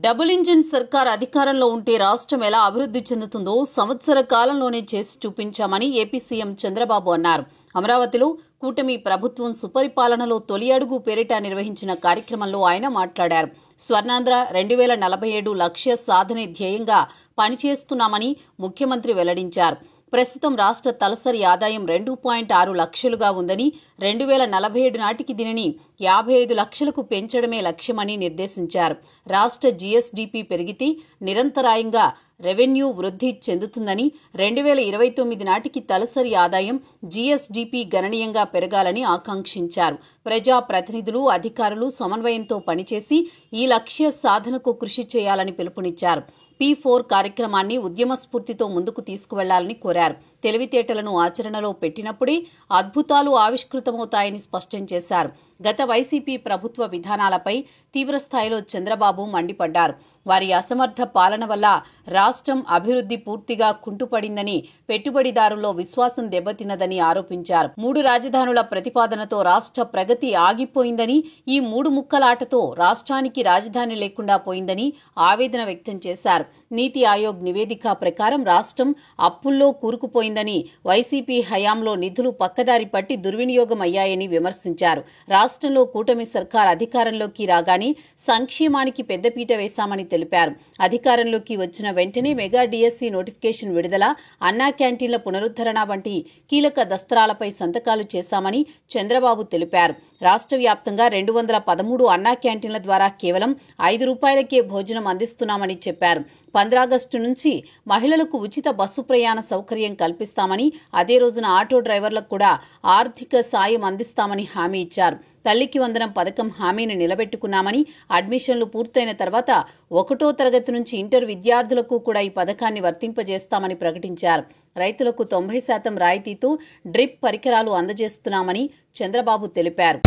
Double engine సర్కార్ అధికారంలో ఉంటే రాష్ట్రం ఎలా అభివృద్ధి చెందుతుందో సంవత్సర కాలంలోనే చేసి చూపించామని ఏపీ సీఎం చంద్రబాబు అన్నారు. అమరావతిలో కూటమి ప్రభుత్వం సుపరిపాలనలో తొలి అడుగు పేరిట నిర్వహించిన కార్యక్రమంలో ఆయన మాట్లాడారు. స్వర్ణాంధ్ర 2047 లక్ష్య సాధనే ధ్యేయంగా పనిచేస్తున్నామని ముఖ్యమంత్రి వెల్లడించారు. ప్రస్తుతం రాష్ట్ర తలసరి ఆదాయం 2.6 లక్షలుగా ఉందని 2047 నాటికి దీనిని 55 లక్షలకు పెంచడమే లక్ష్యమని నిర్దేశించారు. రాష్ట్ర జీఎస్డీపీ పెరిగితే నిరంతరాయంగా రెవెన్యూ వృద్ధి చెందుతుందని 2029 నాటికి తలసరి ఆదాయం జీఎస్డీపీ గణనీయంగా పెరగాలని ఆకాంక్షించారు. ప్రజాప్రతినిధులు, అధికారులు సమన్వయంతో పనిచేసి ఈ లక్ష్య సాధనకు కృషి చేయాలని పిలుపునిచ్చారు. P4 కార్యక్రమాన్ని ఉద్యమ స్ఫూర్తితో ముందుకు తీసుకువెళ్లాలని కోరారు. తెలివితేటలను ఆచరణలో పెట్టినప్పుడే అద్భుతాలు ఆవిష్కృతమవుతాయని స్పష్టం చేశారు. గత వైసీపీ ప్రభుత్వ విధానాలపై తీవ్రస్థాయిలో చంద్రబాబు మండిపడ్డారు. వారి అసమర్థ పాలన వల్ల రాష్ట్రం అభివృద్ధి పూర్తిగా కుంటుపడిందని, పెట్టుబడిదారుల్లో విశ్వాసం దెబ్బతిన్నదని ఆరోపించారు. 3 రాజధానుల ప్రతిపాదనతో రాష్ట్ర ప్రగతి ఆగిపోయిందని, ఈ 3 ముక్కలాటతో రాష్ట్రానికి రాజధాని లేకుండా పోయిందని ఆవేదన వ్యక్తం చేశారు. నీతి ఆయోగ్ నివేదిక ప్రకారం రాష్ట్రం అప్పుల్లో కూరుకుపోయిందని, వైసీపీ హయాంలో నిధులు పక్కదారి పట్టి దుర్వినియోగం అయ్యాయని విమర్శించారు. రాష్ట్రంలో కూటమి సర్కార్ అధికారంలోకి రాగానే సంక్షేమానికి పెద్దపీట వేశామని తెలిపారు. అధికారంలోకి వచ్చిన వెంటనే మెగా డిఎస్సి నోటిఫికేషన్ విడుదల, అన్నా క్యాంటీన్ల పునరుద్ధరణ వంటి కీలక దస్త్రాలపై సంతకాలు చేశామని చంద్రబాబు తెలిపారు. రాష్ట్ర వ్యాప్తంగా 213 అన్నా క్యాంటీన్ల ద్వారా కేవలం ₹5కే భోజనం అందిస్తున్నామని చెప్పారు. 15 ఆగస్టు నుంచి మహిళలకు ఉచిత బస్సు ప్రయాణ సౌకర్యం కల్పిస్తామని, అదే రోజున ఆటో డ్రైవర్లకు కూడా ఆర్థిక సాయం అందిస్తామని హామీ ఇచ్చారు. తల్లికి వందనం పథకం హామీని నిలబెట్టుకున్నామని, అడ్మిషన్లు పూర్తయిన తర్వాత 1వ తరగతి నుంచి ఇంటర్ విద్యార్థులకు కూడా ఈ పథకాన్ని వర్తింపజేస్తామని ప్రకటించారు. రైతులకు 90% రాయితీతో డ్రిప్ పరికరాలు అందజేస్తున్నామని చంద్రబాబు తెలిపారు.